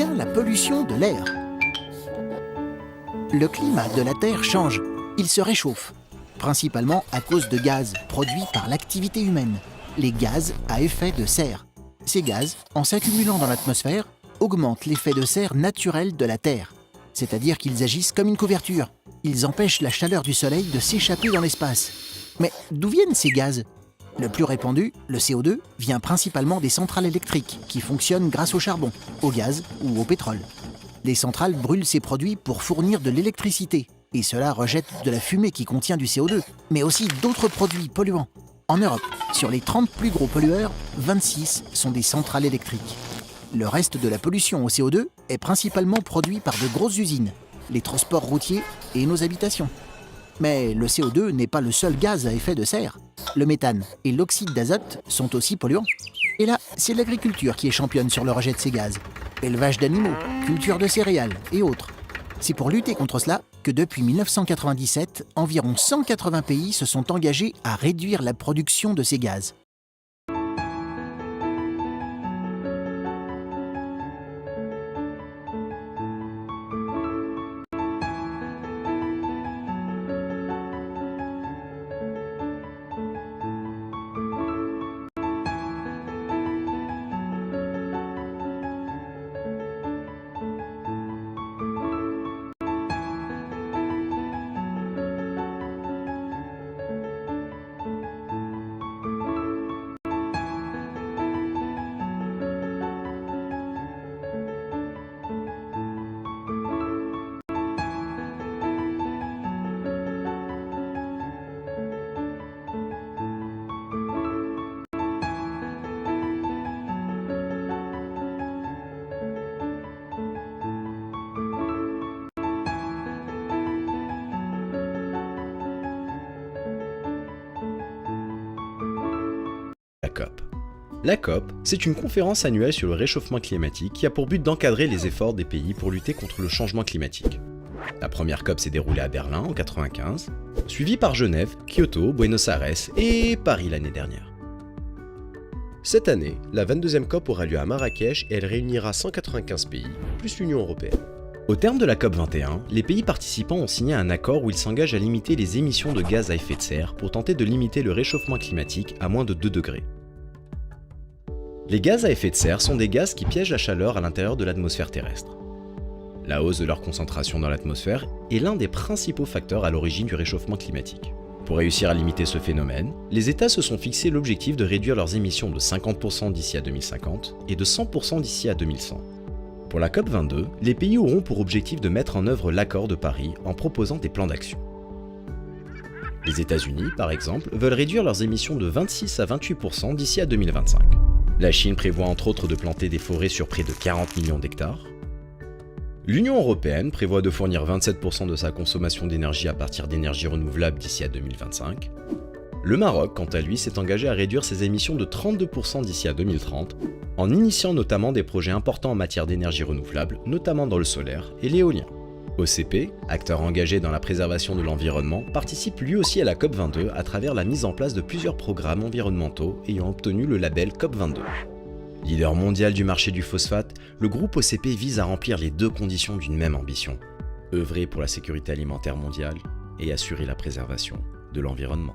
vient la pollution de l'air. Le climat de la Terre change, il se réchauffe, principalement à cause de gaz produits par l'activité humaine, les gaz à effet de serre. Ces gaz, en s'accumulant dans l'atmosphère, augmentent l'effet de serre naturel de la Terre, c'est-à-dire qu'ils agissent comme une couverture. Ils empêchent la chaleur du Soleil de s'échapper dans l'espace. Mais d'où viennent ces gaz ? Le plus répandu, le CO2, vient principalement des centrales électriques qui fonctionnent grâce au charbon, au gaz ou au pétrole. Les centrales brûlent ces produits pour fournir de l'électricité, et cela rejette de la fumée qui contient du CO2, mais aussi d'autres produits polluants. En Europe, sur les 30 plus gros pollueurs, 26 sont des centrales électriques. Le reste de la pollution au CO2 est principalement produit par de grosses usines, les transports routiers et nos habitations. Mais le CO2 n'est pas le seul gaz à effet de serre. Le méthane et l'oxyde d'azote sont aussi polluants. Et là, c'est l'agriculture qui est championne sur le rejet de ces gaz. Élevage d'animaux, culture de céréales et autres. C'est pour lutter contre cela que depuis 1997, environ 180 pays se sont engagés à réduire la production de ces gaz. La COP. La COP, c'est une conférence annuelle sur le réchauffement climatique qui a pour but d'encadrer les efforts des pays pour lutter contre le changement climatique. La première COP s'est déroulée à Berlin en 1995, suivie par Genève, Kyoto, Buenos Aires et Paris l'année dernière. Cette année, la 22e COP aura lieu à Marrakech et elle réunira 195 pays, plus l'Union européenne. Au terme de la COP 21, les pays participants ont signé un accord où ils s'engagent à limiter les émissions de gaz à effet de serre pour tenter de limiter le réchauffement climatique à moins de 2 degrés. Les gaz à effet de serre sont des gaz qui piègent la chaleur à l'intérieur de l'atmosphère terrestre. La hausse de leur concentration dans l'atmosphère est l'un des principaux facteurs à l'origine du réchauffement climatique. Pour réussir à limiter ce phénomène, les États se sont fixé l'objectif de réduire leurs émissions de 50% d'ici à 2050 et de 100% d'ici à 2100. Pour la COP22, les pays auront pour objectif de mettre en œuvre l'accord de Paris en proposant des plans d'action. Les États-Unis, par exemple, veulent réduire leurs émissions de 26 à 28% d'ici à 2025. La Chine prévoit entre autres de planter des forêts sur près de 40 millions d'hectares. L'Union européenne prévoit de fournir 27% de sa consommation d'énergie à partir d'énergies renouvelables d'ici à 2025. Le Maroc, quant à lui, s'est engagé à réduire ses émissions de 32% d'ici à 2030, en initiant notamment des projets importants en matière d'énergie renouvelable, notamment dans le solaire et l'éolien. OCP, acteur engagé dans la préservation de l'environnement, participe lui aussi à la COP22 à travers la mise en place de plusieurs programmes environnementaux ayant obtenu le label COP22. Leader mondial du marché du phosphate, le groupe OCP vise à remplir les deux conditions d'une même ambition: œuvrer pour la sécurité alimentaire mondiale et assurer la préservation de l'environnement.